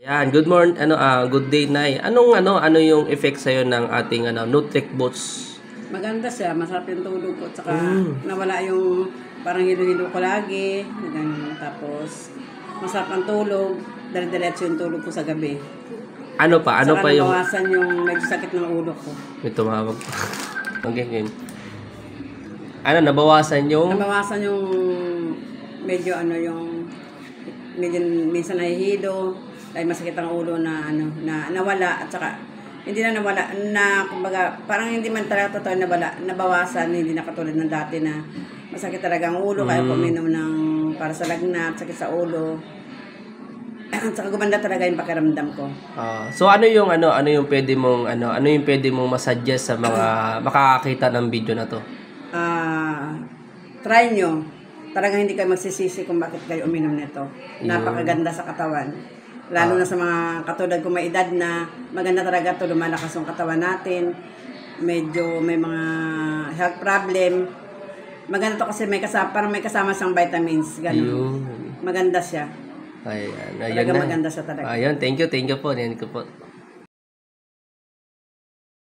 Yan, good morning, good day, Nay. Ano yung effect sa'yo ng ating Nutric Boots? Maganda siya, masarap yung tulog ko. Tsaka nawala yung parang hilo-hilo ko lagi. Ganun. Tapos masarap ang tulog. Dire-diretso yung tulog ko sa gabi. Ano pa Saka yung... nabawasan yung medyo sakit ng ulo ko. May tumawag. Okay, game. Nabawasan yung... Nabawasan yung medyo medyo minsan nahihilo. Dahil masakit ang ulo na nawala. At saka hindi na nawala na kumbaga parang hindi man talaga totoo nawala, nabawasan, hindi na katulad ng dati na masakit talaga ang ulo kaya uminom ng para sa lagnat, sakit sa ulo. At saka gumanda talaga yung pakiramdam ko. So ano yung pwede mong masuggest sa mga makakakita ng video na to? Try nyo. Talagang hindi kayo magsisisi kung bakit kayo uminom nito. Napakaganda sa katawan. Lalo na sa mga katulad kong may edad na maganda talaga ito, lumalakas yung katawan natin. Medyo may mga health problem. Maganda to kasi parang may kasama siyang vitamins. Ganun. Maganda siya. Ayan. Talaga maganda siya talaga. Ayan, thank you po. Yan ko po.